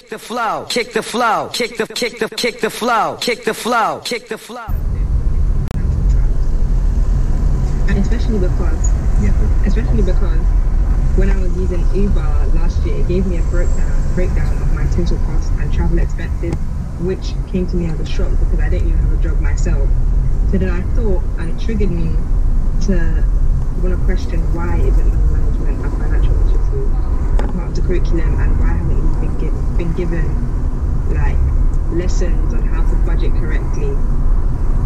The flow, kick the flow, kick the flow, kick the flow, kick the flow. And especially because when I was using Uber last year, it gave me a breakdown of my total costs and travel expenses, which came to me as a shock because I didn't even have a job myself. So then I thought, and it triggered me to want to question why isn't money management and financial literacy a part of the curriculum, and why haven't you been given like lessons on how to budget correctly?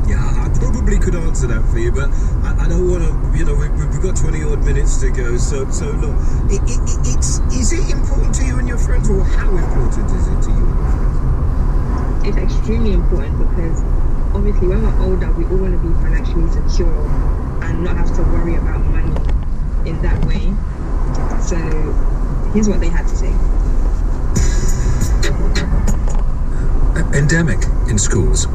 Yeah, I probably could answer that for you, but I don't want to, we've got 20 odd minutes to go, so look, is it important to you and your friends, or how important is it to you and your friends? It's extremely important because obviously when we're older, we all want to be financially secure and not have to worry about money in that way. So here's what they had to say. Endemic in schools.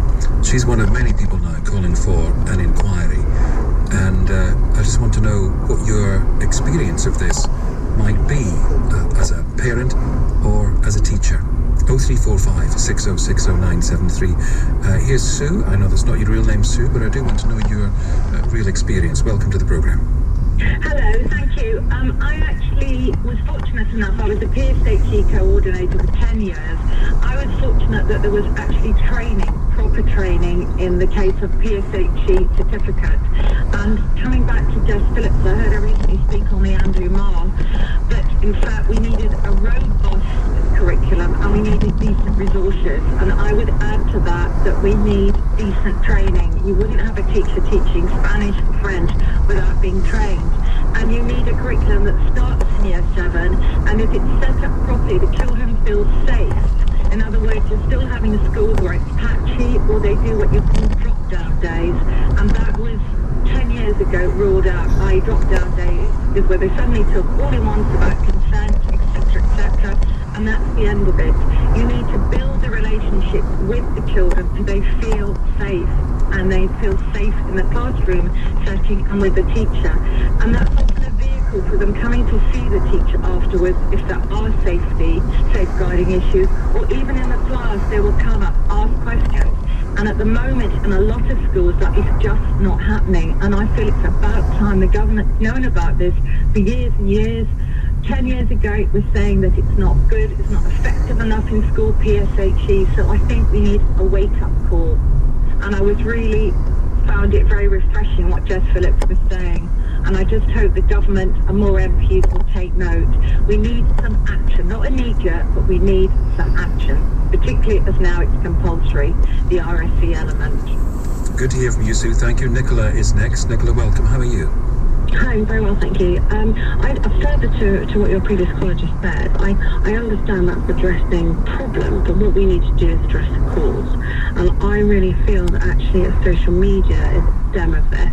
She's one of many people now calling for an inquiry, and I just want to know what your experience of this might be as a parent or as a teacher. 0345 6060 973. Here's Sue. I know that's not your real name, Sue, but I do want to know your real experience. Welcome to the programme. Hello, thank you. I actually was fortunate enough, I was a PSHE coordinator for 10 years. I was fortunate that there was actually proper training in the case of PSHE certificate. And coming back to Jess Phillips, I heard her recently speak on the Andrew Marr, that in fact we needed a robust curriculum and we needed decent resources. And I would add to that we need decent training. You wouldn't have a teacher teaching Spanish or French without being trained. And you need a curriculum that starts in year 7, and if it's set up properly, the children feel safe. In other words, you're still having a school where it's patchy, or they do what you call drop-down days, and that was 10 years ago ruled out. Drop-down days is where they suddenly took all-in-ones about consent, etc., and that's the end of it. You need to build a relationship with the children so they feel safe, and they feel safe in the classroom setting and with the teacher. And that's often a vehicle for them coming to see the teacher afterwards if there are safeguarding issues, or even in the class they will come up, ask questions. And at the moment in a lot of schools that is just not happening, and I feel it's about time. The government's known about this for years and years. 10 years ago it was saying that it's not good, it's not effective enough in school, PSHE, so I think we need a wake-up call. And I found it very refreshing what Jess Phillips was saying. And I just hope the government and more MPs will take note. We need some action, not immediate, but we need some action, particularly as now it's compulsory, the RSE element. Good to hear from you, Sue. Thank you. Nicola is next. Nicola, welcome. How are you? Hi, I'm very well, thank you. Further to what your previous caller just said, I understand that's the addressing problem, but what we need to do is address the cause. And I really feel that actually social media is the stem of this.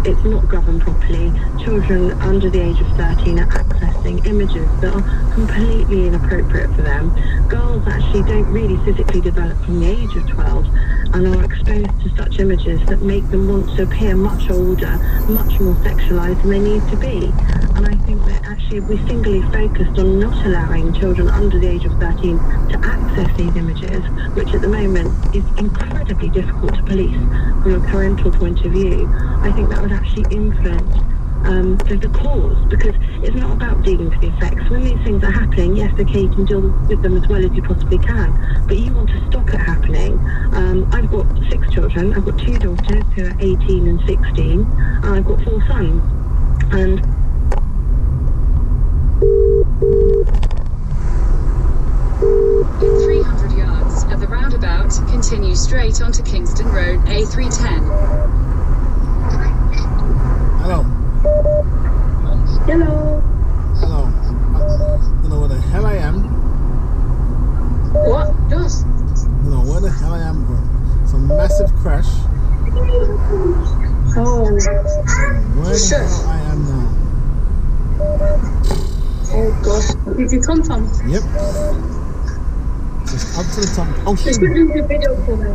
It's not governed properly. Children under the age of 13 are accessing images that are completely inappropriate for them. Girls actually don't really physically develop from the age of 12 and are exposed to such images that make them want to appear much older, much more sexualised than they need to be. And I think that actually if we singly focused on not allowing children under the age of 13 to access these images, which at the moment is incredibly difficult to police from a parental point of view, I think that would actually influence the cause, because it's not about dealing with the effects. When these things are happening, yes, okay, you can deal with them as well as you possibly can, but you want to stop it happening. I've got 6 children. I've got 2 daughters who are 18 and 16, and I've got 4 sons. And 300 yards at the roundabout, continue straight onto Kingston Road, A310. Hello. hello. Hello. I don't know where the hell I am. What? Just? I don't know where the hell I am, bro. It's a massive crash. Oh. Where the hell I am now. Oh gosh. Did you come from? Yep. Just up to the top. Oh shit. Just do the video for me.